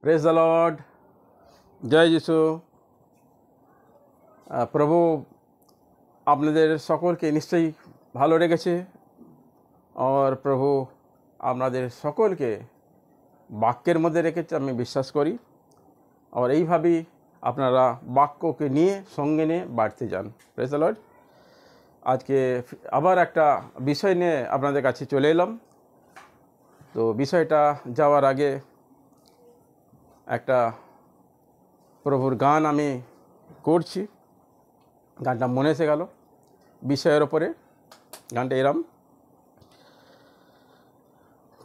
Praise the Lord, জয় যিশু। প্রভু আপনাদের সকলকে নিশ্চয়ই ভালো রেখেছে। আর প্রভু আপনাদের সকলকে বাক্যের মধ্যে রেখেছে, আমি বিশ্বাস করি। আর এইভাবেই আপনারা বাক্যকে নিয়ে সঙ্গে নিয়ে বাড়তে যান। Praise the Lord. আজকে আবার একটা বিষয় নিয়ে আপনাদের কাছে চলে এলাম। তো বিষয়টা যাওয়ার আগে একটা প্রভুর গান আমি করছি। গানটা মনে এসে গেল বিষয়ের ওপরে। গানটা এরম: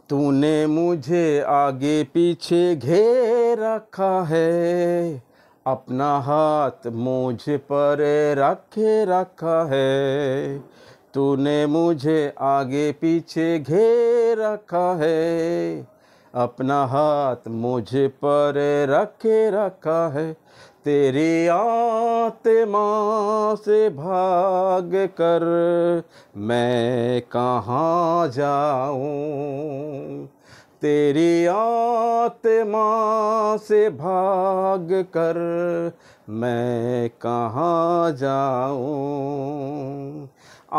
तूने मुझे आगे पीछे घेर रखा है, अपना हाथ मुझ पर रखा है। तूने मुझे आगे पीछे घेर रखा है, अपना हाथ मुझ पर रखा है। तेरी आत्मा से भाग कर मैं कहाँ जाऊँ, तेरी आत्मा से भाग कर मैं कहाँ जाऊँ।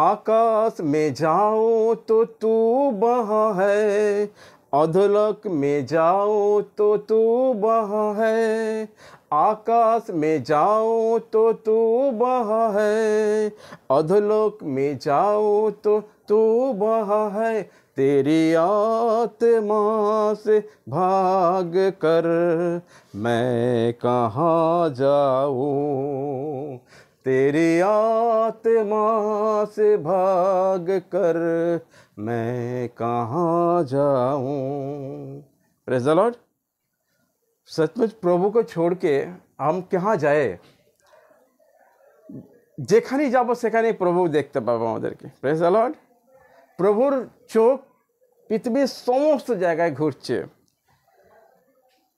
आकाश में जाऊँ तो तू वहाँ है, अधोलोक में जाओ तो तू वहाँ है। आकाश में जाओ तो तू वहाँ है, अधोलोक में जाओ तो तू वहाँ है। तेरी आत्मा से भाग कर मैं कहाँ जाऊँ, तेरी आत्मा से भाग कर मैं कहाँ जाऊँ। Praise the Lord. सचमुच प्रभु को छोड़ के हम कहाँ जाए? যেখানেই যাব সেখানেই প্রভু দেখতে পাবো আমাদেরকে। Praise the Lord. প্রভুর চোখ পৃথিবীর সমস্ত জায়গায় ঘুরছে।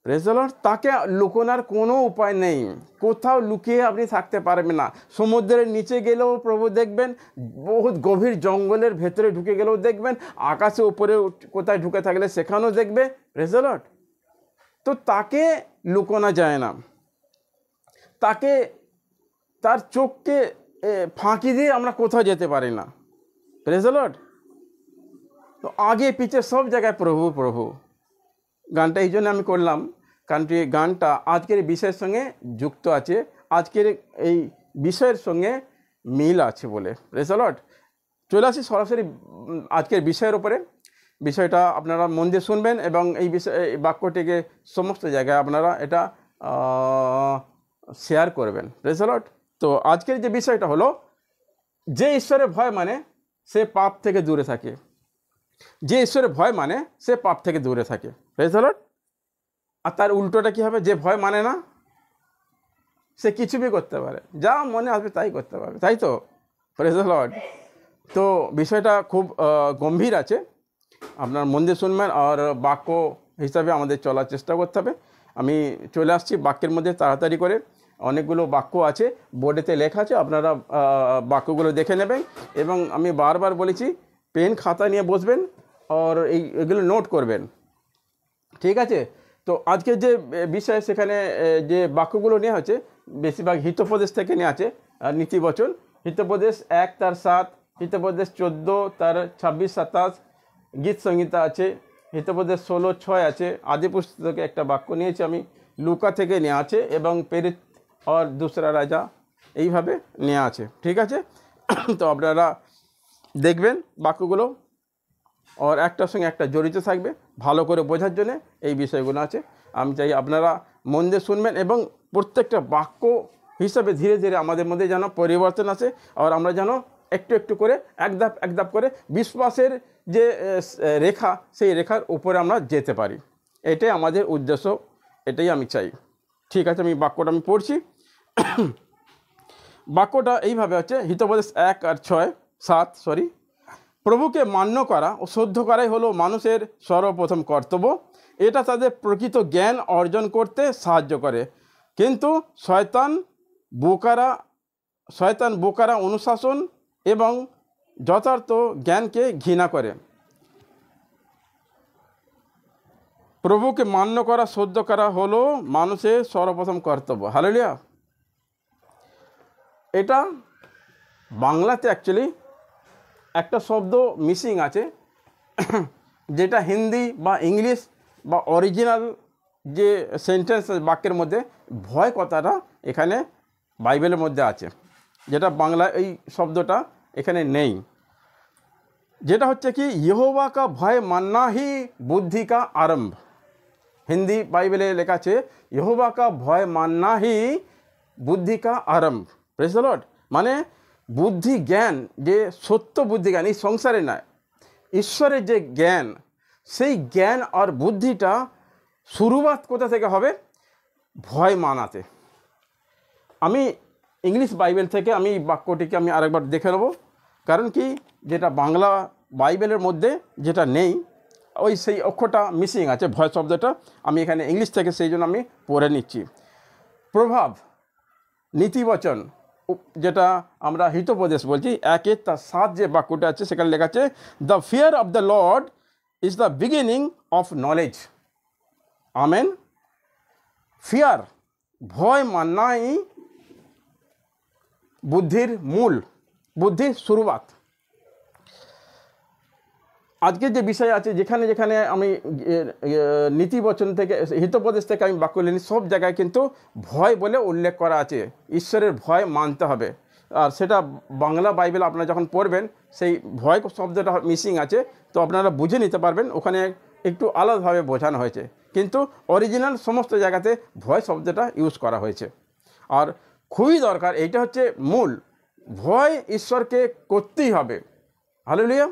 Praise the Lord. তাকে লুকোনোর কোনো উপায় নেই, কোথাও লুকিয়ে আপনি থাকতে পারবেন না। সমুদ্রের নিচে গেলেও প্রভু দেখবেন, বহুত গভীর জঙ্গলের ভেতরে ঢুকে গেলেও দেখবেন, আকাশে উপরে কোথায় ঢুকে থাকলে সেখানেও দেখবে। Praise the Lord. তো তাকে লুকোনো যায় না, তাকে তার চোখকে ফাঁকি দিয়ে আমরা কোথাও যেতে পারি না। Praise the Lord. তো আগে পিছে সব জায়গায় প্রভু প্রভু। গানটা এই জন্য আমি করলাম, কারণ এই গানটা আজকের বিষয়ের সঙ্গে যুক্ত আছে, আজকের এই বিষয়ের সঙ্গে মিল আছে বলে। Praise the Lord. চলে আসি সরাসরি আজকের বিষয়ের ওপরে। বিষয়টা আপনারা মন দিয়ে শুনবেন এবং এই বিষয় বাক্যটিকে সমস্ত জায়গায় আপনারা এটা শেয়ার করবেন। Praise the Lord. তো আজকের যে বিষয়টা হলো, যে ঈশ্বরের ভয় মানে সে পাপ থেকে দূরে থাকে। যে ঈশ্বরের ভয় মানে সে পাপ থেকে দূরে থাকে। Praise the lord. আর তার উল্টোটা কী হবে? যে ভয় মানে না সে কিছু বি করতে পারে, যা মনে আসবে তাই করতে পারবে, তাই তো? Praise the Lord. তো বিষয়টা খুব গম্ভীর আছে, আপনার মন দিয়ে শুনবেন আর বাক্য হিসাবে আমাদের চলার চেষ্টা করতে হবে। আমি চলে আসছি বাক্যের মধ্যে তাড়াতাড়ি করে। অনেকগুলো বাক্য আছে, বোর্ডেতে লেখা আছে, আপনারা বাক্যগুলো দেখে নেবেন। এবং আমি বারবার বলেছি, পেন খাতা নিয়ে বসবেন আর এগুলো নোট করবেন, ঠিক আছে? তো আজকে যে বিষয়, সেখানে যে বাক্যগুলো নেওয়া হচ্ছে বেশিরভাগ হিতোপদেশ থেকে নেওয়া আছে। নীতিবচন, হিতোপদেশ 1 তার 7, হিতোপদেশ 14 তার 26-27, গীত সংহিতা আছে, হিতোপদেশ 16:6 আছে। আদি পুস্তক থেকে একটা বাক্য নিয়েছি আমি, লুকা থেকে নেওয়া আছে এবং পেরিত আর দুসরা রাজা এইভাবে নেওয়া আছে, ঠিক আছে? তো আপনারা দেখবেন বাক্যগুলো, আর একটার সঙ্গে একটা জড়িত থাকবে, ভালো করে বোঝার জন্য এই বিষয়গুলো আছে। আমি চাই আপনারা মন দিয়ে শুনবেন এবং প্রত্যেকটা বাক্য হিসাবে ধীরে ধীরে আমাদের মধ্যে যেন পরিবর্তন আসে, আর আমরা যেন একটু একটু করে এক ধাপ করে বিশ্বাসের যে রেখা, সেই রেখার উপরে আমরা যেতে পারি। এটাই আমাদের উদ্দেশ্য, এটাই আমি চাই, ঠিক আছে? আমি বাক্যটা আমি পড়ছি। বাক্যটা এইভাবে হচ্ছে, হিতোপদেশ 1 আর 7। প্রভুকে মান্য করা ও শ্রদ্ধ করাই হলো মানুষের সর্বপ্রথম কর্তব্য। এটা তাদের প্রকৃত জ্ঞান অর্জন করতে সাহায্য করে। কিন্তু শয়তান বোকারা অনুশাসন এবং যথার্থ জ্ঞানকে ঘৃণা করে। প্রভুকে মান্য করা, শ্রদ্ধ করা হলো মানুষের সর্বপ্রথম কর্তব্য। হালেলুয়া। এটা বাংলাতে অ্যাকচুয়ালি একটা শব্দ মিসিং আছে, যেটা হিন্দি বা ইংলিশ বা অরিজিনাল যে সেন্টেন্স বাক্যের মধ্যে ভয় কথাটা এখানে বাইবেলের মধ্যে আছে, যেটা বাংলা এই শব্দটা এখানে নেই। যেটা হচ্ছে কি, यहोवा का भय मानना ही बुद्धि का आरंभ। हिंदी बाइबले লেখা আছে यहोवा का भय मानना ही बुद्धि का आरंभ। Praise the Lord. মানে বুদ্ধি জ্ঞান, যে সত্য বুদ্ধি জ্ঞান এই সংসারে নয়, ঈশ্বরের যে জ্ঞান, সেই জ্ঞান আর বুদ্ধিটা শুরুয়াত কোথা থেকে হবে? ভয় মানাতে। আমি ইংলিশ বাইবেল থেকে আমি বাক্যটিকে আমি আরেকবার দেখে নেব, কারণ কি যেটা বাংলা বাইবেলের মধ্যে যেটা নেই, ওই সেই অক্ষরটা মিসিং আছে, ভয় শব্দটা। আমি এখানে ইংলিশ থেকে সেই জন্য আমি পড়ে নিচ্ছি। প্রভাব, নীতিবচন, যেটা আমরা হিতোপদেশ বলছি, 1:7 যে বাক্যটা আছে সেখানে লেখা আছে, the fear of the Lord is the beginning of knowledge. Amen. Fear, ভয় মানাই বুদ্ধির মূল, বুদ্ধির শুরুয়াত। আজকে যে বিষয় আছে, যেখানে যেখানে আমি নীতিবচন থেকে, হিতোপদেশ থেকে আমি বাক্য নিই, সব জায়গায় কিন্তু ভয় বলে উল্লেখ করা আছে। ঈশ্বরের ভয় মানতে হবে। আর সেটা বাংলা বাইবেল আপনারা যখন পড়বেন, সেই ভয় শব্দটা মিসিং আছে, তো আপনারা বুঝে নিতে পারবেন ওখানে একটু আলাদাভাবে বোঝানো হয়েছে, কিন্তু অরিজিনাল সমস্ত জায়গাতে ভয় শব্দটা ইউজ করা হয়েছে। আর খুবই দরকার, এইটা হচ্ছে মূল। ভয় ঈশ্বরকে করতেই হবে। হালেলুয়া।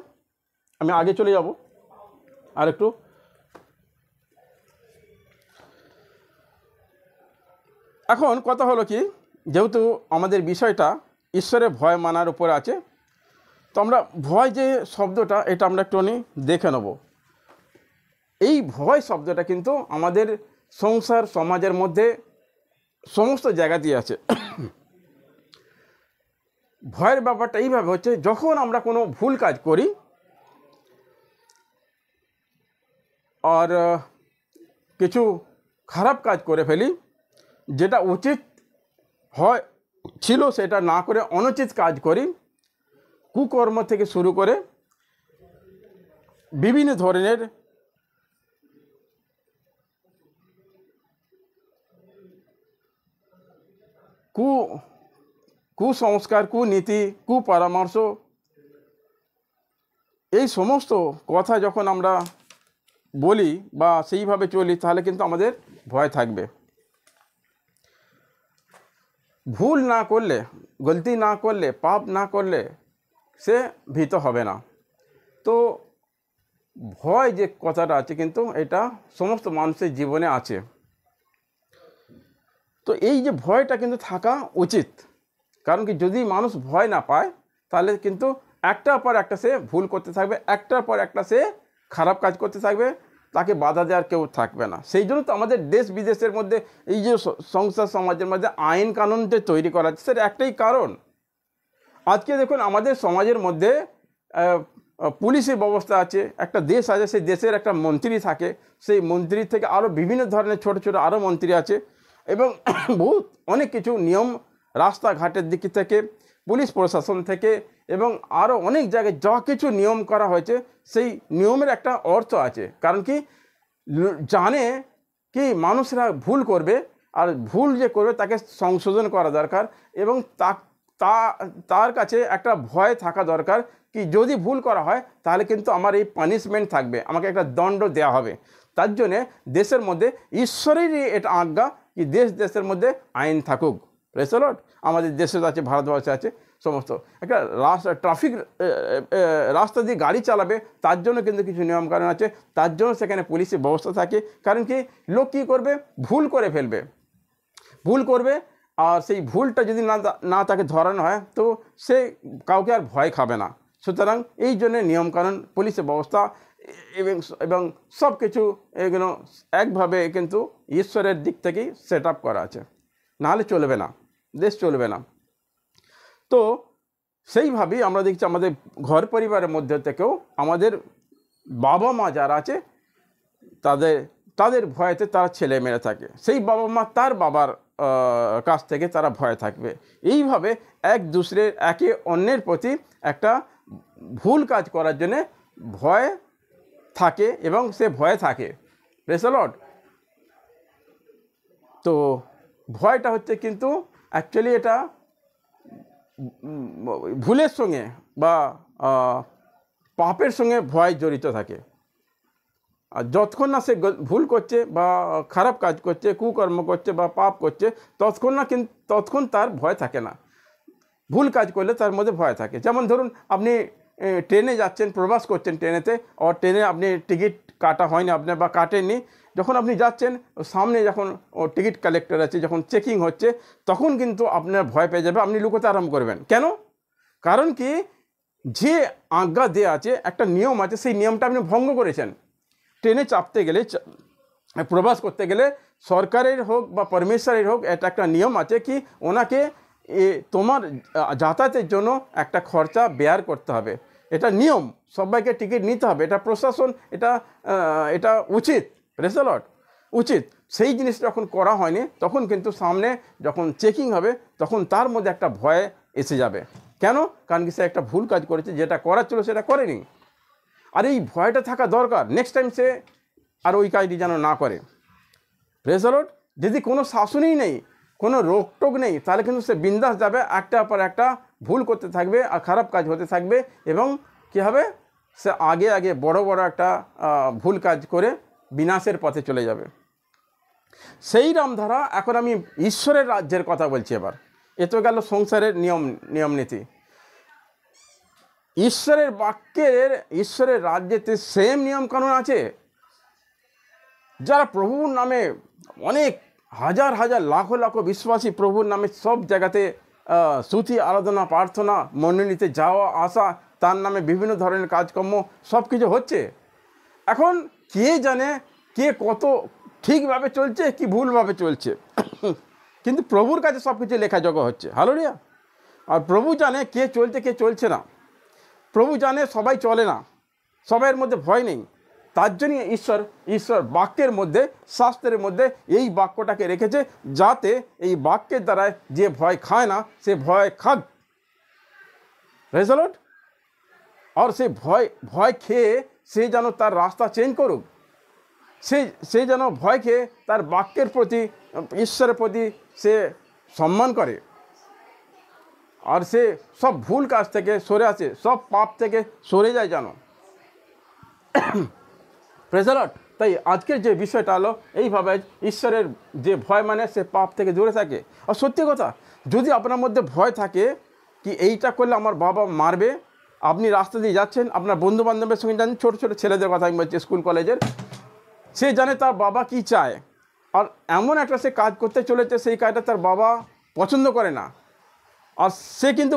আমি আগে চলে যাব আর একটু। এখন কথা হলো কি, যেহেতু আমাদের বিষয়টা ঈশ্বরের ভয় মানার উপর আছে, তো আমরা ভয় যে শব্দটা, এটা আমরা একটুখানি দেখে নেব। এই ভয় শব্দটা কিন্তু আমাদের সংসার সমাজের মধ্যে সমস্ত জায়গাতেই আছে। ভয়ের ব্যাপারটা এইভাবে হচ্ছে, যখন আমরা কোনো ভুল কাজ করি আর কিছু খারাপ কাজ করে ফেলি, যেটা উচিত হয় ছিল সেটা না করে অনুচিত কাজ করি, কুকর্ম থেকে শুরু করে বিভিন্ন ধরনের কুসংস্কার, কুনীতি, কুপরামর্শ, এই সমস্ত কথা যখন আমরা বলি বা সেইভাবে চলি, তাহলে কিন্তু আমাদের ভয় থাকবে। ভুল না করলে, গলতি না করলে, পাপ না করলে সে ভীত হবে না। তো ভয় যে কথাটা আছে, কিন্তু এটা সমস্ত মানুষের জীবনে আছে। তো এই যে ভয়টা কিন্তু থাকা উচিত, কারণ কি যদি মানুষ ভয় না পায়, তাহলে কিন্তু একটার পর একটা সে ভুল করতে থাকবে, একটার পর একটা সে খারাপ কাজ করতে থাকবে, তাকে বাধা দেওয়ার কেউ থাকবে না। সেই জন্য তো আমাদের দেশ বিদেশের মধ্যে এই যে সংসার সমাজের মধ্যে আইন কানুন যে তৈরি করা হচ্ছে, সেটা একটাই কারণ। আজকে দেখুন আমাদের সমাজের মধ্যে পুলিশের ব্যবস্থা আছে, একটা দেশ আছে, সেই দেশের একটা মন্ত্রী থাকে, সেই মন্ত্রী থেকে আরও বিভিন্ন ধরনের ছোট ছোট আরও মন্ত্রী আছে, এবং বহুত অনেক কিছু নিয়ম, রাস্তাঘাটের দিক থেকে, পুলিশ প্রশাসন থেকে, এবং আরও অনেক জায়গায় যা কিছু নিয়ম করা হয়েছে, সেই নিয়মের একটা অর্থ আছে। কারণ কি জানে কি মানুষরা ভুল করবে, আর ভুল যে করবে তাকে সংশোধন করা দরকার, এবং তার কাছে একটা ভয় থাকা দরকার কি যদি ভুল করা হয় তাহলে কিন্তু আমার এই পানিশমেন্ট থাকবে, আমাকে একটা দণ্ড দেওয়া হবে। তার জন্যে দেশের মধ্যে ঈশ্বরেরই এটা আজ্ঞা কি দেশের মধ্যে আইন থাকুক। Praise the Lord. আমাদের দেশে আছে, ভারতবর্ষে আছে, সমস্ত একটা ট্রাফিক রাস্তা দিয়ে গাড়ি চালাবে, তার জন্য কিন্তু কিছু নিয়মকানুন আছে, তার জন্য সেখানে পুলিশের ব্যবস্থা থাকে। কারণ কি লোক কী করবে, ভুল করে ফেলবে, ভুল করবে, আর সেই ভুলটা যদি না তাকে ধরানো হয়, তো সে কাউকে আর ভয় খাবে না। সুতরাং এই জন্যে নিয়মকানুন, পুলিশের ব্যবস্থা এবং সব কিছু এগুলো একভাবে কিন্তু ঈশ্বরের দিক থেকেই সেট আপ করা আছে, নাহলে চলবে না, দেশ চলবে না। তো সেইভাবেই আমরা দেখছি আমাদের ঘর পরিবারের মধ্যে থেকেও আমাদের বাবা মা যারা আছে, তাদের ভয়েতে তারা ছেলে মেরে থাকে, সেই বাবা মা তার বাবার কাছ থেকে তারা ভয়ে থাকবে। এইভাবে একে অন্যের প্রতি একটা ভুল কাজ করার জন্যে ভয় থাকে এবং সে ভয়ে থাকে। Praise the Lord. তো ভয়টা হচ্ছে কিন্তু অ্যাকচুয়ালি এটা ভুলের সঙ্গে বা পাপের সঙ্গে ভয় জড়িত থাকে। আর যতক্ষণ না সে ভুল করছে বা খারাপ কাজ করছে, কুকর্ম করছে বা পাপ করছে, ততক্ষণ তার ভয় থাকে না। ভুল কাজ করলে তার মধ্যে ভয় থাকে। যেমন ধরুন আপনি ট্রেনে যাচ্ছেন, প্রবাস করছেন ট্রেনেতে, আর ট্রেনে আপনি টিকিট কাটা হয়নি আপনার বা কাটেননি, যখন আপনি যাচ্ছেন সামনে যখন টিকিট কালেক্টর আছে, যখন চেকিং হচ্ছে, তখন কিন্তু আপনার ভয় পেয়ে যাবে, আপনি লুকোতে আরম্ভ করবেন। কেন? কারণ কি, যে আজ্ঞা দেওয়া আছে, একটা নিয়ম আছে, সেই নিয়মটা আপনি ভঙ্গ করেছেন। ট্রেনে চাপতে গেলে, প্রবাস করতে গেলে, সরকারের হোক বা পরমেশ্বরের হোক, এটা একটা নিয়ম আছে কি ওনাকে তোমার যাতায়াতের জন্য একটা খরচা বেয়ার করতে হবে। এটা নিয়ম, সবাইকে টিকিট নিতে হবে, এটা প্রশাসন, এটা উচিত। প্রেজ দ্য লর্ড, উচিত। সেই জিনিসটা যখন করা হয়নি, তখন কিন্তু সামনে যখন চেকিং হবে, তখন তার মধ্যে একটা ভয় এসে যাবে। কেন? কারণ কি সে একটা ভুল কাজ করেছে, যেটা করার ছিল সেটা করেনি। আর এই ভয়টা থাকা দরকার, নেক্সট টাইম সে আর ওই কাজটি যেন না করে। Praise the Lord. যদি কোনো শাসনই নেই, কোনো রোকটোক নেই, তাহলে কিন্তু সে বিন্দাস যাবে, একটার পর একটা ভুল করতে থাকবে আর খারাপ কাজ হতে থাকবে, এবং কী হবে, সে আগে বড় একটা ভুল কাজ করে বিনাশের পথে চলে যাবে। সেই রামধারা এখন আমি ঈশ্বরের রাজ্যের কথা বলছি। এবার এ তো গেল সংসারের নিয়ম নীতি। ঈশ্বরের বাক্যের, ঈশ্বরের রাজ্যেতে সেম নিয়মকানুন আছে। যারা প্রভুর নামে, অনেক হাজার লাখো বিশ্বাসী প্রভুর নামে সব জায়গাতে স্তুতি, আরাধনা, প্রার্থনা, মণ্ডলীতে যাওয়া আসা, তার নামে বিভিন্ন ধরনের কাজকর্ম সব কিছু হচ্ছে। এখন কে জানে কে কত ঠিকভাবে চলছে কি ভুলভাবে চলছে, কিন্তু প্রভুর কাছে সব কিছু লেখাযোগ্য হচ্ছে। হালেলুয়া। আর প্রভু জানে কে চলছে কে চলছে না। প্রভু জানে সবাই চলে না, সবাইয়ের মধ্যে ভয় নেই। তার জন্য ঈশ্বর বাক্যের মধ্যে, শাস্ত্রের মধ্যে এই বাক্যটাকে রেখেছে, যাতে এই বাক্যের দ্বারায় যে ভয় খায় না, সে ভয় খাক। Praise the lord. আর সে ভয় খেয়ে সে যেন তার রাস্তা চেঞ্জ করুক, সে যেন ভয় খেয়ে তার বাক্যের প্রতি, ঈশ্বরের প্রতি সে সম্মান করে, আর সে সব ভুল কাজ থেকে সরে আসে, সব পাপ থেকে সরে যায় যেন। Praise the Lord. তাই আজকের যে বিষয়টা হলো এইভাবে, ঈশ্বরের যে ভয় মানে সে পাপ থেকে দূরে থাকে। আর সত্যি কথা, যদি আপনার মধ্যে ভয় থাকে কি এইটা করলে আমার বাবা মারবে, আপনি রাস্তা দিয়ে যাচ্ছেন, আপনার বন্ধু বান্ধবের সঙ্গে যাচ্ছেন, ছোটো ছেলেদের কথা আমি বলছি, স্কুল কলেজের, সে জানে তার বাবা কি চায়, আর এমন একটা সে কাজ করতে চলেছে, সেই কাজটা তার বাবা পছন্দ করে না, আর সে কিন্তু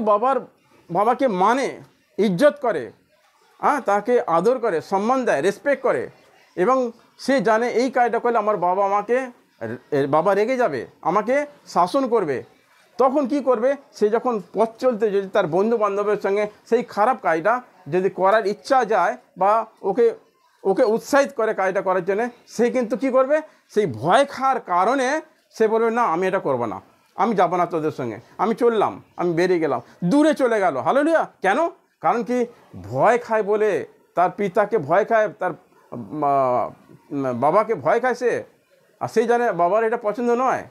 বাবাকে মানে, ইজ্জত করে, তাকে আদর করে, সম্মান দেয়, রেসপেক্ট করে, এবং সে জানে এই কাজটা করলে আমার বাবা রেগে যাবে, আমাকে শাসন করবে। তখন কি করবে, সে যখন পথ চলতে যদি তার বন্ধু বান্ধবের সঙ্গে সেই খারাপ কাজটা যদি করার ইচ্ছা যায়, বা ওকে উৎসাহিত করে কাজটা করার জন্য, সে কিন্তু কি করবে, সেই ভয় খাওয়ার কারণে সে বলবে, না আমি এটা করবো না, আমি যাবো না তোদের সঙ্গে, আমি চললাম, আমি বেরিয়ে গেলাম, দূরে চলে গেল। হালেলুয়া। কেন? কারণ কি, ভয় খায় বলে, তার পিতাকে ভয় খায়, তার বাবাকে ভয় খায় সে, আর সেই জানে বাবার এটা পছন্দ নয়।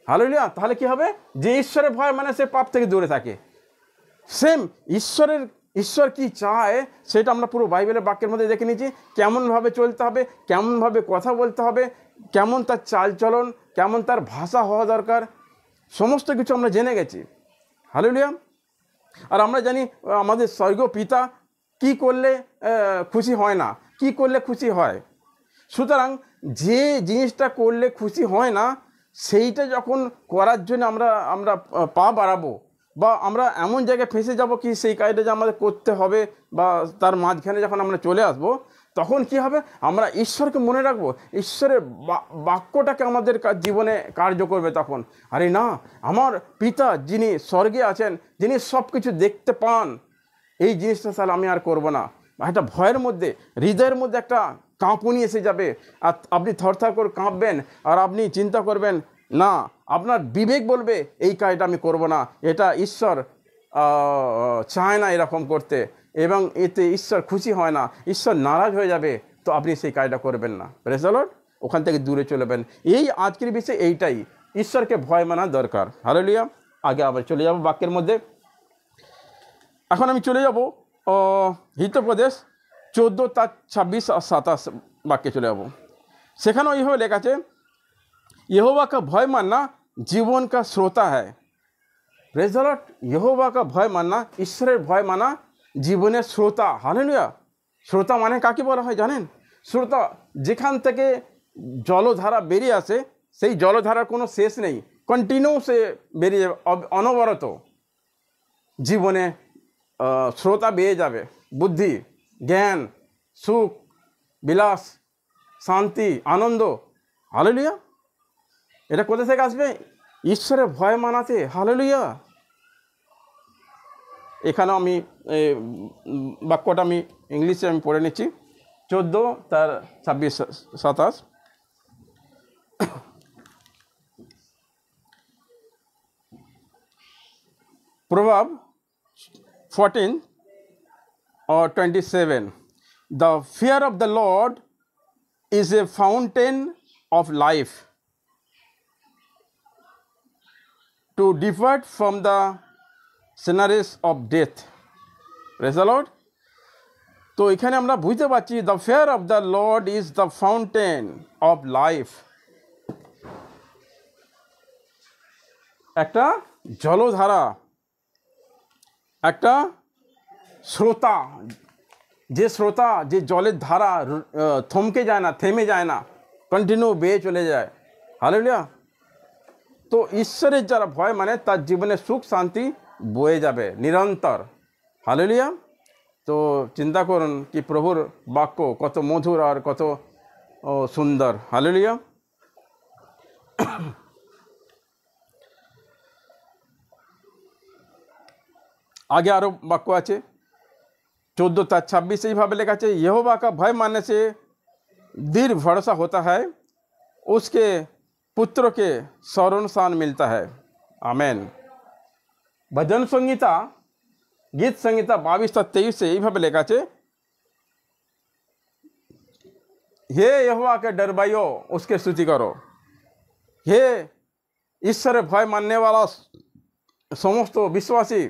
হালেলুয়া। তাহলে কি হবে, যে ঈশ্বরের ভয় মানে সে পাপ থেকে দূরে থাকে। সেম ঈশ্বর কি চায় সেটা আমরা পুরো বাইবেলের বাক্যের মধ্যে দেখে নিয়েছি, কেমনভাবে চলতে হবে, কেমনভাবে কথা বলতে হবে, কেমন তার চালচলন, কেমন তার ভাষা হওয়া দরকার, সমস্ত কিছু আমরা জেনে গেছি। হালেলুয়া। আর আমরা জানি আমাদের স্বর্গীয় পিতা কি করলে খুশি হয় না, কি করলে খুশি হয়। সুতরাং যে জিনিসটা করলে খুশি হয় না, সেইটা যখন করার জন্য আমরা পা বাড়াবো, বা আমরা এমন জায়গায় ফেঁসে যাব কি সেই কাজটা যে আমাদের করতে হবে, বা তার মাঝখানে যখন আমরা চলে আসব, তখন কি হবে, আমরা ঈশ্বরকে মনে রাখবো, ঈশ্বরের বাক্যটাকে আমাদের জীবনে কার্য করবে। তখন আরে না, আমার পিতা যিনি স্বর্গে আছেন, যিনি সব কিছু দেখতে পান, এই জিনিসটা তাহলে আমি আর করব না, একটা ভয়ের মধ্যে, হৃদয়ের মধ্যে একটা কাঁপুনি এসে যাবে, আর আপনি থরথর করে কাঁপবেন, আর আপনি চিন্তা করবেন, না, আপনার বিবেক বলবে এই কাজটা আমি করব না, এটা ঈশ্বর চায় না এরকম করতে, এবং এতে ঈশ্বর খুশি হয় না, ঈশ্বর নারাজ হয়ে যাবে, তো আপনি সেই কাজটা করবেন না। Praise the Lord. ওখান থেকে দূরে চলেবেন। এই আজকের বিষয় এইটাই, ঈশ্বরকে ভয় মানা দরকার। হালেলুয়া। আগে আবার চলে যাব বাক্যের মধ্যে। এখন আমি চলে যাব হিতোপদেশ 14:26 আর 27 বাক্যে চলে যাব। সেখানেও এইভাবে লেখা আছে, यहोवा का भय मानना जीवन का श्रोता है। Praise the Lord. यहोवा का भय मानना, ঈশ্বরের ভয় মানা জীবনের শ্রোতা। হালেলুয়া। শ্রোতা মানে কাকে বলা হয় জানেন? শ্রোতা যেখান থেকে জলধারা বেরিয়ে আসে, সেই জলধারার কোনো শেষ নেই, কন্টিনিউ সে বেরিয়ে যাবে, অনবরত জীবনে শ্রোতা বেয়ে যাবে। বুদ্ধি, জ্ঞান, সুখ, বিলাস, শান্তি, আনন্দ। হালেলুয়া। এটা কোথা থেকে আসবে? ঈশ্বরের ভয় মানাতে। হালেলুয়া। এখানে আমি বাক্যটা আমি ইংলিশে আমি পড়ে নিচ্ছি, 14:26-27। Proverb 14:27. The fear of the Lord is a fountain of life, to depart from the snares of death. Praise the Lord. তো এখানে আমরা বুঝতে পারছি, the fear of the Lord is the fountain of life. একটা জলধারা, একটা স্রোতা, যে স্রোতা, যে জলের ধারা থমকে যায় না, থেমে যায় না, কন্টিনিউ বেয়ে চলে যায়। হালেলুয়া। তো ঈশ্বরের যারা ভয় মানে তার জীবনে সুখ শান্তি বয়ে যাবে নিরন্তর। হালেলুয়া। তো চিন্তা করুন কি প্রভুর বাক্য কত মধুর আর কত সুন্দর। হালেলুয়া। आगे आरो वाक्य আছে 14:26 এইভাবে লেখা আছে, यहोवा का भय मानने से दृढ़ भरोसा होता है, उसके पुत्र के शरण मिलता है। आमेन। भजन संहिता गीत संहिता 22:23 এইভাবে লেখা আছে, हे यहोवा के डरबाइयो उसके स्तुति करो। हे ঈশ্বরের ভয় মানने वाला সমস্ত বিশ্বাসী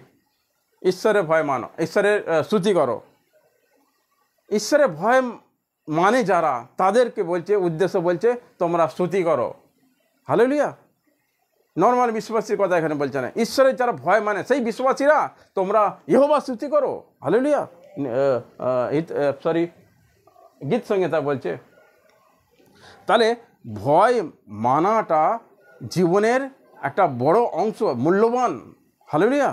ঈশ্বরের ভয় মানো, ঈশ্বরের স্তুতি করো। ঈশ্বরের ভয় মানে যারা, তাদেরকে বলছে, উদ্দেশ্য বলছে তোমরা স্তুতি করো। হালেলুয়া। নর্মাল বিশ্বাসীর কথা এখানে বলছে না, ঈশ্বরের যারা ভয় মানে সেই বিশ্বাসীরা তোমরা ইহোবা স্তুতি করো। হালেলুয়া। গীত সংহিতা বলছে। তাহলে ভয় মানাটা জীবনের একটা বড় অংশ, মূল্যবান। হালেলুয়া।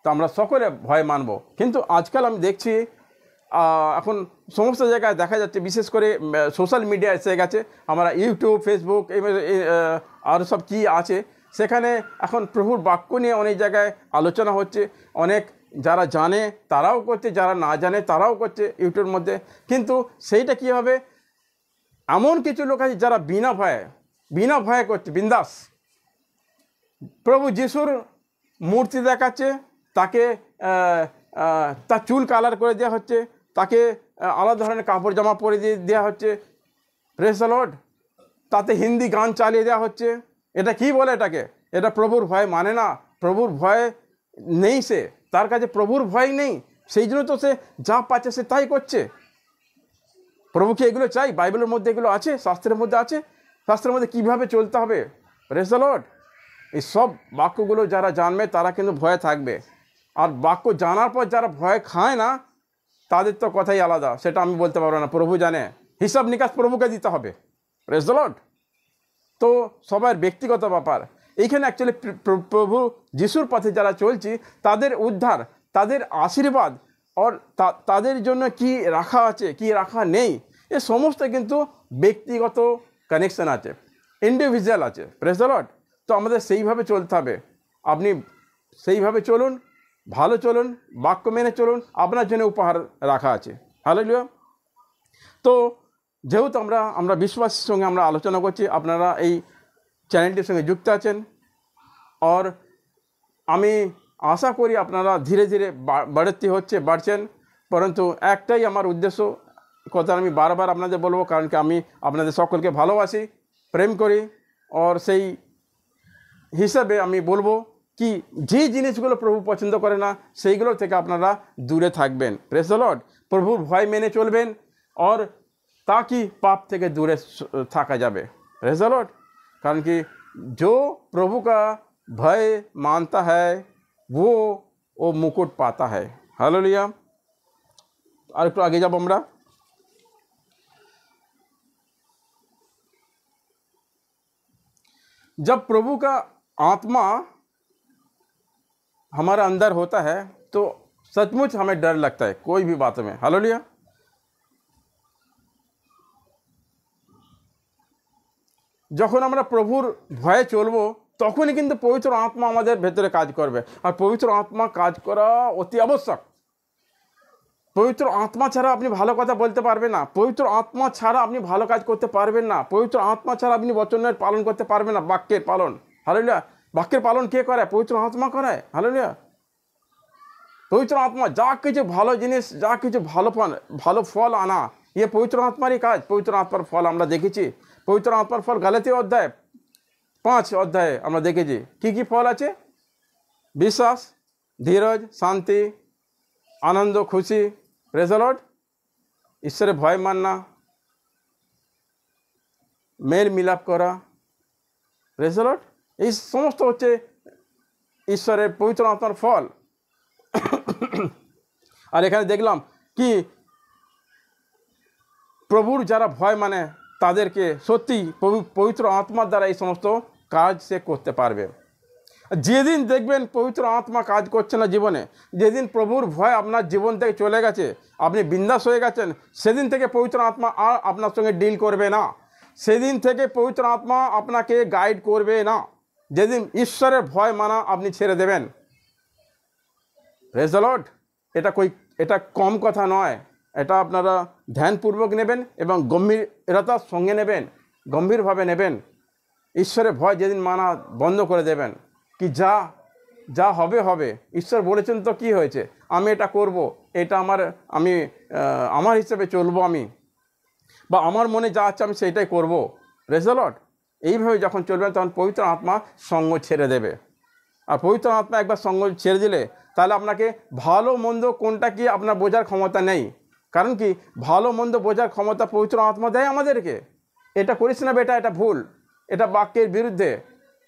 তো আমরা সকলে ভয় মানব। কিন্তু আজকাল আমি দেখছি এখন সমস্ত জায়গায় দেখা যাচ্ছে, বিশেষ করে সোশ্যাল মিডিয়া এসে গেছে, আমরা ইউটিউব, ফেসবুক আরও সব কি আছে, সেখানে এখন প্রভুর বাক্য নিয়ে অনেক জায়গায় আলোচনা হচ্ছে। অনেক যারা জানে তারাও করছে, যারা না জানে তারাও করছে ইউটিউবের মধ্যে। কিন্তু সেইটা কী হবে, এমন কিছু লোক আছে যারা বিনা ভয়ে করছে, বিন্দাস। প্রভু যিশুর মূর্তি দেখাচ্ছে, তাকে তার চুল কালার করে দেওয়া হচ্ছে, তাকে আলাদা ধরনের কাপড় জামা পরে দেওয়া হচ্ছে। Praise the Lord. তাতে হিন্দি গান চালিয়ে দেওয়া হচ্ছে। এটা কি বলে এটাকে? এটা প্রভুর ভয় মানে না। প্রভুর ভয় নেই, সে, তার কাছে প্রভুর ভয় নেই, সেই জন্য তো সে যা পাচ্ছে সে তাই করছে। প্রভুকে এগুলো চাই? বাইবেলের মধ্যে এগুলো আছে, শাস্ত্রের মধ্যে আছে, শাস্ত্রের মধ্যে কীভাবে চলতে হবে। Praise the Lord. এই সব বাক্যগুলো যারা জানবে তারা কিন্তু ভয়ে থাকবে। আর বাক্য জানার পর যারা ভয় খায় না, তাদের তো কথাই আলাদা, সেটা আমি বলতে পারবো না, প্রভু জানে। হিসাব নিকাশ প্রভুকে দিতে হবে। Praise the Lord. তো সবার ব্যক্তিগত ব্যাপার। এইখানে অ্যাকচুয়ালি প্রভু যিশুর পথে যারা চলছি, তাদের উদ্ধার, তাদের আশীর্বাদ, আর তাদের জন্য কি রাখা আছে, কি রাখা নেই, এ সমস্ত কিন্তু ব্যক্তিগত কানেকশন আছে, ইন্ডিভিজুয়াল আছে। Praise the Lord. তো আমাদের সেইভাবে চলতে হবে। আপনি সেইভাবে চলুন, ভালো চলুন, বাক্য মেনে চলুন, আপনার জন্য উপহার রাখা আছে। হালেলুয়া। তো যেহেতু আমরা বিশ্বাসের সঙ্গে আমরা আলোচনা করছি, আপনারা এই চ্যানেলটির সঙ্গে যুক্ত আছেন, আর আমি আশা করি আপনারা ধীরে ধীরে বাড়ছেন। পরন্তু একটাই আমার উদ্দেশ্য, কথা আমি বারবার আপনাদের বলবো, কারণ কি আমি আপনাদের সকলকে ভালোবাসি, প্রেম করি, আর সেই হিসাবে আমি বলবো কি যে জিনিসগুলো প্রভু পছন্দ করে না সেইগুলো থেকে আপনারা দূরে থাকবেন। Praise the Lord. প্রভুর ভয় মেনে চলবেন, আর ताकि पाप থেকে दूरे থাকা যাবে। Praise the Lord. कारण कि जो प्रभु का भय मानता है वो मुकुट पाता है। हालेलुया। আর একটু আগে যাব আমরা। जब प्रभु का आत्मा हमारा अंदर होता है तो सचमुच हमें डर लगता है कोई भी बात में। हालेलुया। যখন আমরা প্রভুর ভয়ে চলবো তখনই কিন্তু পবিত্র আত্মা আমাদের ভেতরে কাজ করবে, আর পবিত্র আত্মা কাজ করা অতি আবশ্যক। পবিত্র আত্মা ছাড়া আপনি ভালো কথা বলতে পারবেন না, পবিত্র আত্মা ছাড়া আপনি ভালো কাজ করতে পারবেন না, পবিত্র আত্মা ছাড়া আপনি বচনের পালন করতে পারবেন না, বাক্যের পালন। হালেলুয়া। বাক্যের পালন কে করে? পবিত্র আত্মা করে। হালেলুয়া। পবিত্র আত্মা যা কিছু ভালো জিনিস, যা কিছু ভালো ফল আনা, ইয়ে পবিত্র আত্মারই কাজ। পবিত্র আত্মার ফল আমরা দেখেছি। পবিত্র আত্মার ফল গালাতীয় অধ্যায় 5 অধ্যায়ে আমরা দেখেছি কি কি ফল আছে। বিশ্বাস, ধীরজ, শান্তি, আনন্দ, খুশি, প্রেজ দ্য লর্ড, ঈশ্বরের ভয় মানা, মেল মিলাপ করা, প্রেজ দ্য লর্ড। এই সমস্ত হচ্ছে ঈশ্বরের পবিত্র আত্মার ফল। আর এখানে দেখলাম কি প্রভুর যারা ভয় মানে তাদেরকে সত্যি পবিত্র আত্মার দ্বারা এই সমস্ত কাজ সে করতে পারবে। যেদিন দেখবেন পবিত্র আত্মা কাজ করছে না জীবনে, যেদিন প্রভুর ভয় আপনার জীবন থেকে চলে গেছে, আপনি বিন্দাস হয়ে গেছেন, সেদিন থেকে পবিত্র আত্মা আর আপনার সঙ্গে ডিল করবে না, সেদিন থেকে পবিত্র আত্মা আপনাকে গাইড করবে না। যেদিন ঈশ্বরের ভয় মানা আপনি ছেড়ে দেবেন। Praise the Lord. এটা কম কথা নয়, এটা আপনারা ধ্যানপূর্বক নেবেন এবং গম্ভীরতার সঙ্গে নেবেন, গম্ভীরভাবে নেবেন। ঈশ্বরের ভয় যেদিন মানা বন্ধ করে দেবেন, কি যা হবে হবে, ঈশ্বর বলেছেন তো কি হয়েছে, আমি এটা করব, এটা আমার হিসেবে চলবো আমি, বা আমার মনে যা আছে আমি সেইটাই করব। Praise the Lord. এইভাবে যখন চলবেন তখন পবিত্র আত্মা সঙ্গ ছেড়ে দেবে। আর পবিত্র আত্মা একবার সঙ্গ ছেড়ে দিলে তাহলে আপনাকে ভালো মন্দ কোনটা কি আপনার বোঝার ক্ষমতা নেই। কারণ কি ভালো মন্দ বোঝার ক্ষমতা পবিত্র আত্মা দেয় আমাদেরকে। এটা করিস না বেটা, এটা ভুল, এটা বাক্যের বিরুদ্ধে,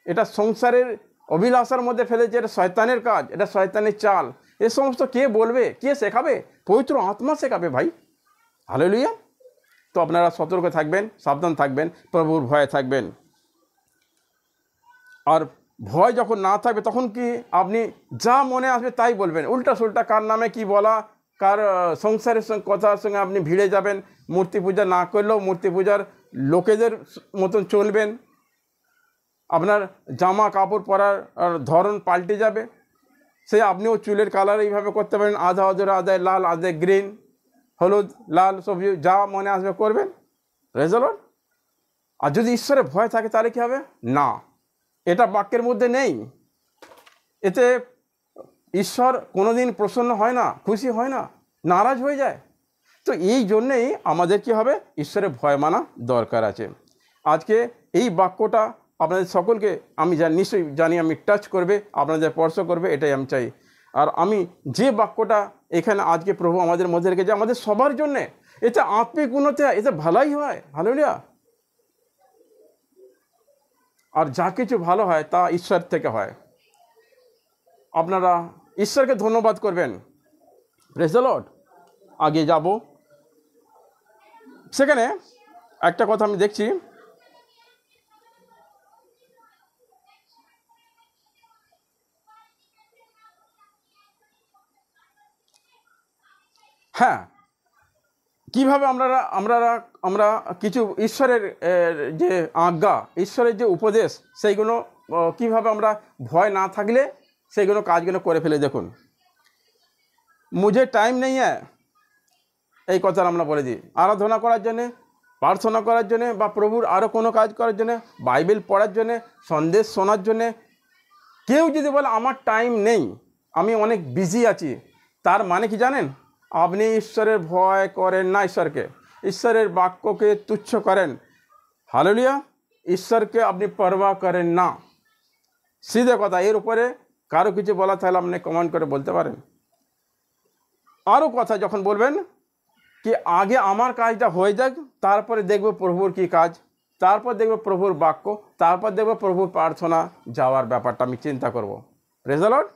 এটা সংসারের অভিলাষার মধ্যে ফেলেছে, এটা শয়তানের কাজ, এটা শয়তানের চাল। এ সমস্ত কে বলবে, কে শেখাবে? পবিত্র আত্মা শেখাবে ভাই। হালেলুয়া। তো আপনারা সতর্ক থাকবেন, সাবধান থাকবেন, প্রভুর ভয়ে থাকবেন। আর ভয় যখন না থাকবে তখন কি আপনি যা মনে আসবে তাই বলবেন, উল্টা সুল্টা কার নামে কি বলা, কার সংসারের সঙ্গে কথার সঙ্গে আপনি ভিড়ে যাবেন। মূর্তি পূজা না করলেও মূর্তি পূজার লোকেদের মতন চলবেন। আপনার জামা কাপড় পরার ধরন পাল্টে যাবে। সে আপনিও চুলের কালার এইভাবে করতে পারেন, আধা আদায় লাল, আধা গ্রিন, হলুদ, লাল, সবজি, যা মনে আসবে করবেন। Praise the lord. আর যদি ঈশ্বরের ভয় থাকে তাহলে কী হবে? না, এটা বাক্যের মধ্যে নেই। এতে ঈশ্বর কোনোদিন প্রসন্ন হয় না, খুশি হয় না, নারাজ হয়ে যায়। তো এই জন্যেই আমাদের কি হবে? ঈশ্বরের ভয় মানা দরকার আছে। আজকে এই বাক্যটা আপনাদের সকলকে আমি নিশ্চয়ই জানি আমি টাচ করবে, আপনাদের স্পর্শ করবে, এটাই আমি চাই। আর আমি যে বাক্যটা এখানে আজকে প্রভু আমাদের মধ্যে রেখেছে আমাদের সবার জন্যে, এতে আত্মিক উন্নতি হয়, এতে ভালোই হয়। হালেলুয়া। আর যা কিছু ভালো হয় তা ঈশ্বর থেকে হয়। আপনারা ঈশ্বরকে ধন্যবাদ করবেন। Praise the Lord. আগে যাব, সেখানে একটা কথা আমি দেখছি, হ্যাঁ, কীভাবে আমরা কিছু ঈশ্বরের যে আজ্ঞা, ঈশ্বরের যে উপদেশ, সেইগুলো কীভাবে আমরা ভয় না থাকলে সেইগুলো কাজগুলো করে ফেলে। দেখুন, मुझे टाइम नहीं है এই কথা আমরা বলে দিই, আরাধনা করার জন্যে, প্রার্থনা করার জন্যে, বা প্রভুর আরও কোনো কাজ করার জন্যে, বাইবেল পড়ার জন্যে, সন্দেশ শোনার জন্যে। কেউ যদি বলে আমার টাইম নেই, আমি অনেক বিজি আছি, তার মানে কি জানেন? আপনি ঈশ্বরের ভয় করেন না, ঈশ্বরের বাক্যকে তুচ্ছ করেন। হালেলুয়া! ঈশ্বরকে আপনি পরোয়া করেন না, সিধে কথা। এর উপরে কারো কিছু বলা তাহলে আপনি কমেন্ট করে বলতে পারেন। আরও কথা যখন বলবেন কি আগে আমার কাজটা হয়ে যাক, তারপরে দেখব প্রভুর কি কাজ, তারপর দেখব প্রভুর বাক্য, তারপর দেখব প্রভুর প্রার্থনা যাওয়ার ব্যাপারটা আমি চিন্তা করব। Praise the Lord.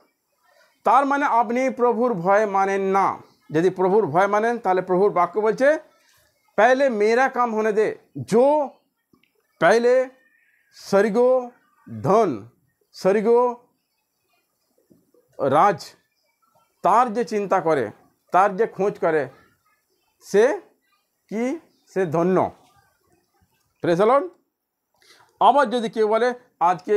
তার মানে আপনি প্রভুর ভয় মানেন না। যদি প্রভুর ভয় মানেন তাহলে প্রভুর বাক্য বলছে पहले मेरा काम होने दे, जो पहले स्वर्गो धन स्वर्गो राज तार जे चिंता करे, तार जे खोज करे, से कि से धन्य। Praise the lord. আবার যদি কেউ বলে আজকে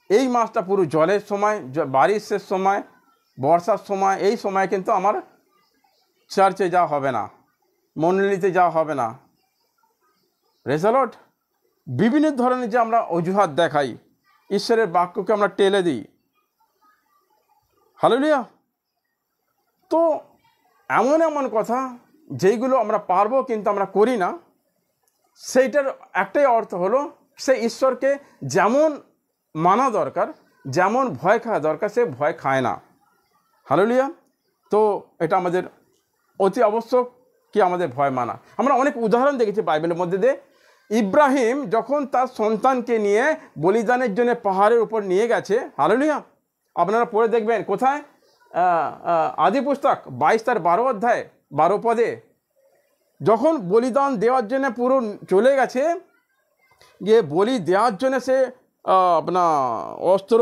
এই মাসটা পুরো জলের সময়, বারিশের সময়, বর্ষার সময়, এই সময় কিন্তু আমার চার্চে যাওয়া হবে না, মণ্ডলীতে যাওয়া হবে না। Praise the Lord. বিভিন্ন ধরনের যে আমরা অজুহাত দেখাই, ঈশ্বরের বাক্যকে আমরা টেলে দিই। হালেলুয়া। তো এমন এমন কথা যেইগুলো আমরা পারবো কিন্তু আমরা করি না, সেইটার একটাই অর্থ হলো সে ঈশ্বরকে যেমন মানা দরকার, যেমন ভয় খাওয়া দরকার, সে ভয় খায় না। হালেলুয়া। তো এটা আমাদের অতি আবশ্যক কি আমাদের ভয় মানা। আমরা অনেক উদাহরণ দেখেছি বাইবেলের মধ্যে দিয়ে। ইব্রাহিম যখন তার সন্তানকে নিয়ে বলিদানের জন্য পাহাড়ের উপর নিয়ে গেছে, হালেলুয়া, আপনারা পড়ে দেখবেন কোথায়, আদি পুস্তক 22-12 অধ্যায় 12 পদে, যখন বলিদান দেওয়ার জন্য পুরো চলে গেছে, গিয়ে বলি দেওয়ার জন্য সে আপনার অস্ত্র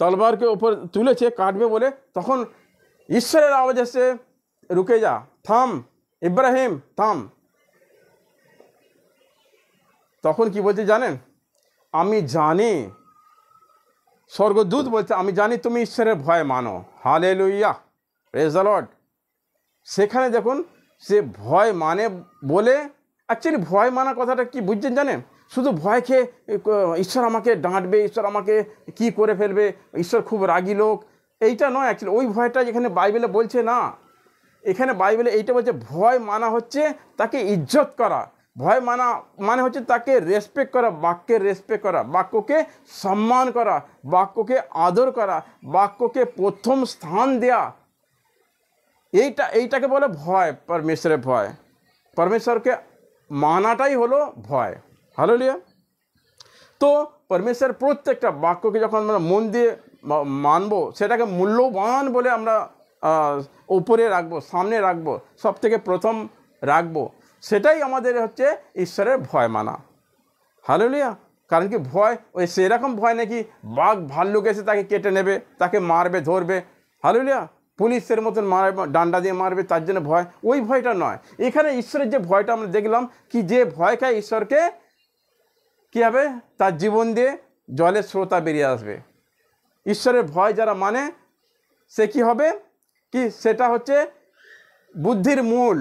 তলবারকে উপর তুলেছে কাটবে বলে, তখন ঈশ্বরের আওয়াজ এসে রুকে যা, থাম ইব্রাহিম থাম। তখন কি বলছে জানেন? আমি জানি, স্বর্গদূত বলছে আমি জানি তুমি ঈশ্বরের ভয় মানো। Hallelujah, praise the Lord. সেখানে দেখুন সে ভয় মানে বলে, অ্যাকচুয়ালি ভয় মানা কথাটা কি বুঝছেন জানেন? শুধু ভয় খেয়ে ঈশ্বর আমাকে ডাঁটবে, ঈশ্বর আমাকে কি করে ফেলবে, ঈশ্বর খুব রাগী লোক, এইটা নয় অ্যাকচুয়ালি। ওই ভয়টা যেখানে বাইবেলে বলছে না, এখানে বাইবেলে এইটা বলছে ভয় মানা হচ্ছে তাকে ইজ্জত করা। ভয় মানা মানে হচ্ছে তাকে রেসপেক্ট করা, বাক্যের রেসপেক্ট করা, বাক্যকে সম্মান করা, বাক্যকে আদর করা, বাক্যকে প্রথম স্থান দেয়া। এইটাকে বলে ভয়, পরমেশ্বরের ভয়। পরমেশ্বরকে মানাটাই হলো ভয়। হালেলুয়া। তো পরমেশ্বরের প্রত্যেকটা বাক্যকে যখন আমরা মন দিয়ে মানবো, সেটাকে মূল্যবান বলে আমরা উপরে রাখবো, সামনে রাখবো, সব থেকে প্রথম রাখবো, সেটাই আমাদের হচ্ছে ঈশ্বরের ভয় মানা। হালেলুয়া। কারণ কি ভয় ওই সেরকম ভয় নাকি বাঘ ভাল্লুক এসে তাকে কেটে নেবে, তাকে মারবে, ধরবে, হালেলুয়া, পুলিশের মতন মারবে, ডান্ডা দিয়ে মারবে, তার জন্য ভয়, ওই ভয়টা নয়। এখানে ঈশ্বরের যে ভয়টা আমরা দেখলাম, কি যে ভয় খায় ঈশ্বরকে, কী হবে, তার জীবন দিয়ে জলের স্রোতা বেরিয়ে আসবে। ঈশ্বরের ভয় যারা মানে সে কি হবে, কি সেটা হচ্ছে বুদ্ধির মূল,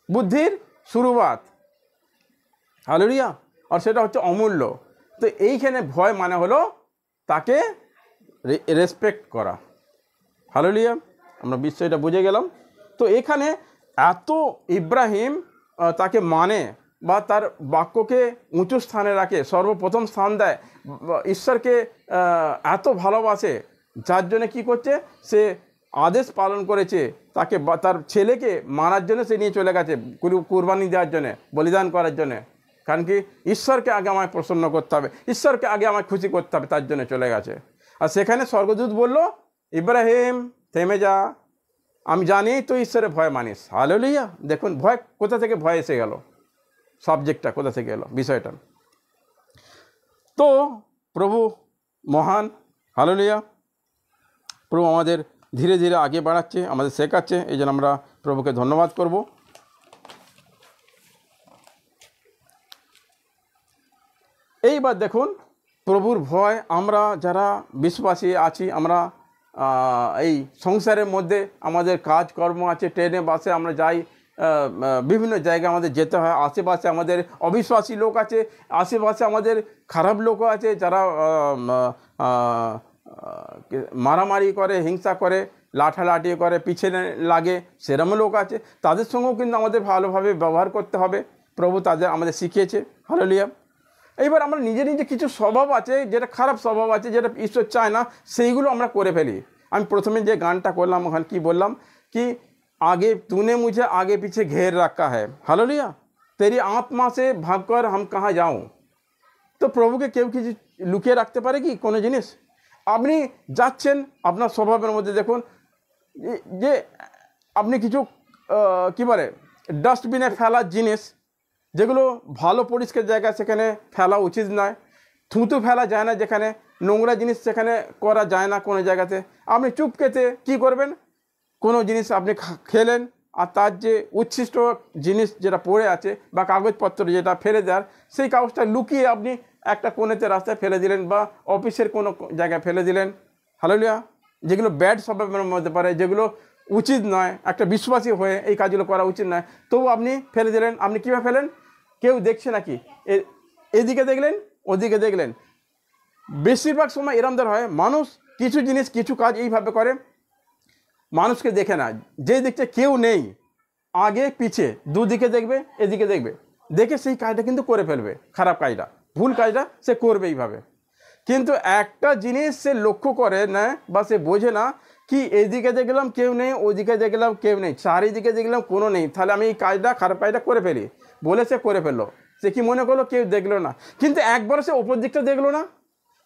বুদ্ধির শুরুয়াত। হালেলুয়া। আর সেটা হচ্ছে অমূল্য। তো এইখানে ভয় মানে হলো তাকে রেসপেক্ট করা। হালেলুয়া। আমরা বিষয়টা বুঝে গেলাম। তো এখানে এত ইব্রাহিম তাকে মানে বা তার বাক্যকে উঁচু স্থানে রাখে, সর্বপ্রথম স্থান দেয়, ঈশ্বরকে এত ভালোবাসে, যার জন্য কী করছে, সে আদেশ পালন করেছে, তাকে তার ছেলেকে মারার জন্য সে নিয়ে চলে গেছে, কুরবানি দেওয়ার জন্যে, বলিদান করার জন্যে। কারণ কি ঈশ্বরকে আগে আমায় প্রসন্ন করতে হবে, ঈশ্বরকে আগে আমায় খুশি করতে হবে, তার জন্য চলে গেছে। আর সেখানে স্বর্গদূত বলল, ইব্রাহিম থেমে যা, আমি জানি তুই ঈশ্বরের ভয় মানিস। হালেলুয়া। দেখুন ভয় কোথা থেকে ভয় এসে গেল, সাবজেক্টটা কোথা থেকে এলো, বিষয়টা। তো প্রভু মহান। হালেলুয়া। প্রভু আমাদের ধীরে ধীরে আগে বাড়াচ্ছে, আমাদের শেখাচ্ছে, এই জন্য আমরা প্রভুকে ধন্যবাদ করব। এইবার দেখুন প্রভুর ভয় আমরা যারা বিশ্বাসী আছি, আমরা এই সংসারের মধ্যে আমাদের কাজকর্ম আছে, ট্রেনে বাসে আমরা যাই, বিভিন্ন জায়গায় আমাদের যেতে হয়, আশেপাশে আমাদের অবিশ্বাসী লোক আছে, আশেপাশে আমাদের খারাপ লোকও আছে যারা মারামারি করে, হিংসা করে, লাঠালাঠি করে, পিছনে লাগে, সেরকম লোক আছে। তাদের সঙ্গেও কিন্তু আমাদের ভালোভাবে ব্যবহার করতে হবে, প্রভু আমাদের শিখিয়েছে। হালেলুয়া। এইবার আমরা নিজে নিজে কিছু স্বভাব আছে, যেটা খারাপ স্বভাব আছে, যেটা ঈশ্বর চায় না, সেইগুলো আমরা করে ফেলি। আমি প্রথমে যে গানটা করলাম ওখানে কি বললাম, কি आगे तूने मुझे आगे पीछे घेर रखा है, हालेलुया, तेरी आत्मा से भागकर हम कहाँ जाऊँ। তো প্রভুকে কেউ কিছু লুকিয়ে রাখতে পারে কি কোনো জিনিস? আপনি যাচ্ছেন আপনার স্বভাবের মধ্যে, দেখুন যে আপনি কিছু কী বলে ডাস্টবিনে ফেলার জিনিস, যেগুলো ভালো পরিষ্কার জায়গা সেখানে ফেলা উচিত নয়। থুতু ফেলা যায় না যেখানে, নোংরা জিনিস সেখানে করা যায় না কোনো জায়গাতে। আপনি চুপকেতে কী করবেন, কোনো জিনিস আপনি খেলেন আর তার যে উচ্ছিষ্ট জিনিস যেটা পড়ে আছে বা কাগজপত্র যেটা ফেলে দেওয়ার, সেই কাগজটা লুকিয়ে আপনি একটা কোণেতে রাস্তায় ফেলে দিলেন বা অফিসের কোনো জায়গায় ফেলে দিলেন। হালেলুয়া। যেগুলো ব্যাড স্বভাবের মধ্যে পারে, যেগুলো উচিত নয়, একটা বিশ্বাসী হয়ে এই কাজগুলো করা উচিত নয়, তবু আপনি ফেলে দিলেন। আপনি কীভাবে ফেলেন? কেউ দেখছে নাকি? এদিকে দেখলেন, ওদিকে দেখলেন। বেশিরভাগ সময় এরম ধর হয়, মানুষ কিছু জিনিস কিছু কাজ এইভাবে করে, মানুষকে দেখে না, যে দেখছে কেউ নেই, আগে পিছে দুদিকে দেখবে, এদিকে দেখবে, দেখে সেই কাজটা কিন্তু করে ফেলবে, খারাপ কাজটা, ভুল কাজটা সে করবে এইভাবে। কিন্তু একটা জিনিস সে লক্ষ্য করে না বা সে বোঝে না কি এদিকে দেখলাম কেউ নেই, ওদিকে দেখলাম কেউ নেই, চারিদিকে দেখলাম কোনো নেই, তাহলে আমি এই কাজটা, খারাপ কাজটা করে ফেলি বলে সে করে ফেললো। সে কি মনে করলো কেউ দেখলো না, কিন্তু একবার সে ওপর দিকটা দেখলো না,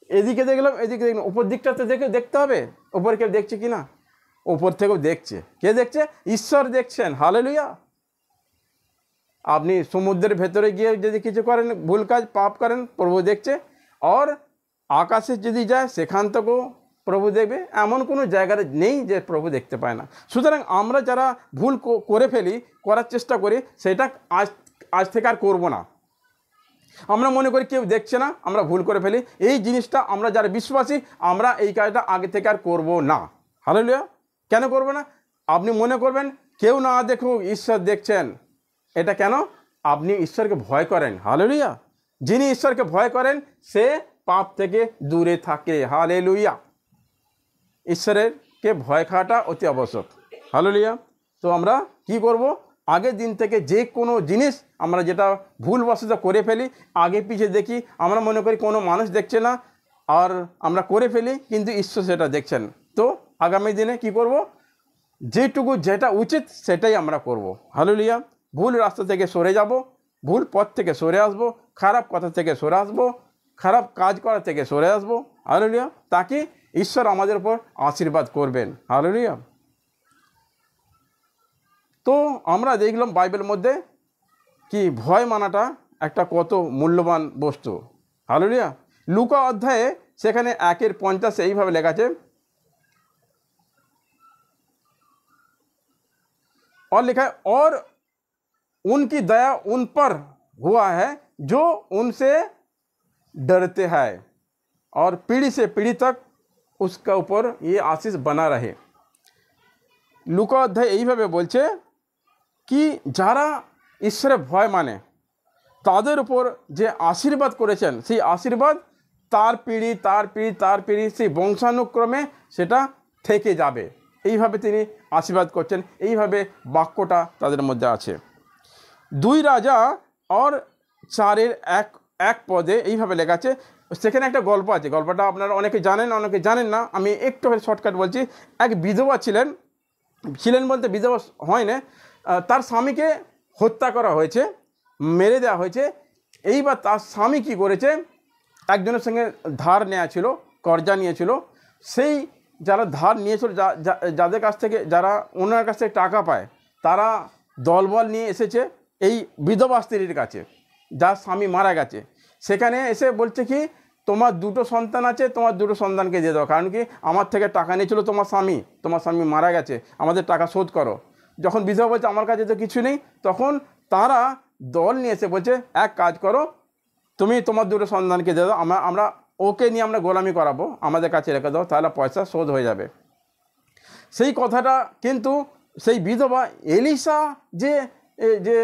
এদিকে দেখলাম এদিকে দেখলাম, ওপর দিকটাতে দেখতে হবে ওপরে কেউ দেখছে কি না। ওপর থেকেও দেখছে। কে দেখছে? ঈশ্বর দেখছেন। হালেলুয়া। আপনি সমুদ্রের ভেতরে গিয়ে যদি কিছু করেন, ভুল কাজ, পাপ করেন, প্রভু দেখছে। আর আকাশে যদি যায় সেখান থেকেও প্রভু দেখবে। এমন কোনো জায়গা নেই যে প্রভু দেখতে পায় না। সুতরাং আমরা যারা ভুল করে ফেলি, করার চেষ্টা করি, সেটা আজ থেকে আর করবো না। আমরা মনে করি কেউ দেখছে না, আমরা ভুল করে ফেলি, এই জিনিসটা আমরা যারা বিশ্বাসী, আমরা এই কাজটা আগে থেকে আর করবো না। হালেলুয়া। কেন করবে না? আপনি মনে করবেন কেউ না দেখুক, ঈশ্বর দেখছেন। এটা কেন? আপনি ঈশ্বরকে ভয় করেন। হালেলুয়া। যিনি ঈশ্বরকে ভয় করেন সে পাপ থেকে দূরে থাকে। হালেলুয়া। ঈশ্বরেরকে ভয় খাওয়াটা অতি আবশ্যক। হালেলুয়া। তো আমরা কি করব? আগের দিন থেকে যে কোনো জিনিস আমরা যেটা ভুলবশত করে ফেলি, আগে পিছিয়ে দেখি, আমরা মনে করি কোনো মানুষ দেখছে না, আর আমরা করে ফেলি, কিন্তু ঈশ্বর সেটা দেখছেন। তো আগামী দিনে কি করব? যেটুকু যেটা উচিত সেটাই আমরা করব। হালেলুয়া। ভুল রাস্তা থেকে সরে যাব, ভুল পথ থেকে সরে আসব, খারাপ কথা থেকে সরে আসব, খারাপ কাজ করা থেকে সরে আসব। হালেলুয়া। তাকে ঈশ্বর আমাদের উপর আশীর্বাদ করবেন। হালেলুয়া। তো আমরা দেখলাম বাইবেলের মধ্যে কি ভয় মানাটা একটা কত মূল্যবান বস্তু। হালেলুয়া। লুকা অধ্যায়ে সেখানে 1:50 এইভাবে লেখা আছে, और लिखा है, और उनकी दया उन पर हुआ है जो उनसे डरते हैं, और पीढ़ी से पीढ़ी तक उसका ऊपर ये आशीष बना रहे। লুকা অধ্যায় এইভাবে বলছে কি যারা ঈশ্বরের ভয় মানে তাদের উপর যে আশীর্বাদ করেছেন, সেই আশীর্বাদ তার পিঢ়ি তার পিঢ়ি তার পিঢ়ি সেই বংশানুক্রমে সেটা থেকে যাবে। এইভাবে তিনি আশীর্বাদ করছেন। এইভাবে বাক্যটা তাদের মধ্যে আছে। 2 রাজা আর 4-এর 1 পদে এইভাবে লেখা আছে। সেখানে একটা গল্প আছে, গল্পটা আপনারা অনেকে জানেন, অনেকে জানেন না। আমি একটু শর্টকাট বলছি। এক বিধবা ছিলেন বলতে বিধবা হয় না, তার স্বামীকে হত্যা করা হয়েছে, মেরে দেওয়া হয়েছে। এইবার তার স্বামী কী করেছে, একজনের সঙ্গে ধার নেওয়া ছিল, কর্জা নিয়েছিল। সেই যারা ধার নিয়েছিল, যাদের কাছ থেকে, যারা ওনার কাছ থেকে টাকা পায়, তারা দলবল নিয়ে এসেছে এই বিধবা স্ত্রীর কাছে, যার স্বামী মারা গেছে। সেখানে এসে বলছে কি, তোমার 2টো সন্তান আছে, তোমার 2টো সন্তানকে দিয়ে দাও, কারণ কি আমার থেকে টাকা নিয়েছিল তোমার স্বামী মারা গেছে, আমাদের টাকা শোধ করো। যখন বিধবা বলছে আমার কাছে তো কিছু নেই, তখন তারা দল নিয়ে এসে বলছে, এক কাজ করো, তুমি তোমার 2টো সন্তানকে দিয়ে দাও, আমরা ওকে নিয়ে আমরা গোলামি করাবো, আমাদের কাছে রেখে দাও, তাহলে পয়সা শোধ হয়ে যাবে। সেই কথাটা কিন্তু সেই বিধবা এলিসা যে যে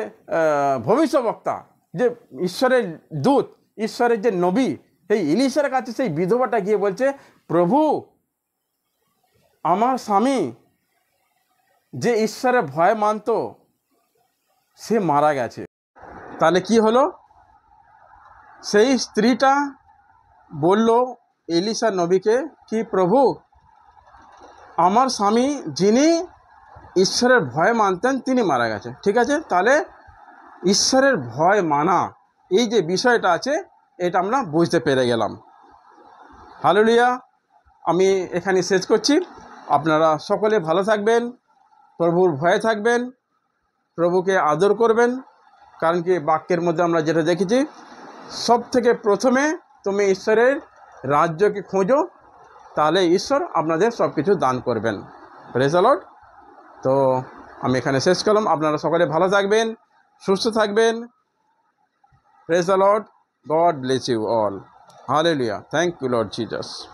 ভবিষ্যবক্তা, যে ঈশ্বরের দূত, ঈশ্বরের যে নবী, সেই এলিসার কাছে সেই বিধবাটা গিয়ে বলছে, প্রভু আমার স্বামী যে ঈশ্বরের ভয় মানত সে মারা গেছে। তাহলে কি হলো? সেই স্ত্রীটা বলল এলিসা নবীকে কি, প্রভু আমার স্বামী যিনি ঈশ্বরের ভয় মানতেন তিনি মারা গেছে। ঠিক আছে, তাহলে ঈশ্বরের ভয় মানা এই যে বিষয়টা আছে এটা আমরা বুঝতে পেরে গেলাম। হালেলুয়া। আমি এখানে শেষ করছি। আপনারা সকলে ভালো থাকবেন, প্রভুর ভয়ে থাকবেন, প্রভুকে আদর করবেন। কারণ কি বাক্যের মধ্যে আমরা যেটা দেখেছি, সব থেকে প্রথমে তুমি ঈশ্বরের রাজ্যকে খোঁজো, তাহলে ঈশ্বর আপনাদের সব কিছু দান করবেন। Praise the Lord. তো আমি এখানে শেষ করলাম। আপনারা সকলে ভালো থাকবেন, সুস্থ থাকবেন। Praise the Lord. God bless you all. Hallelujah. Thank you Lord Jesus.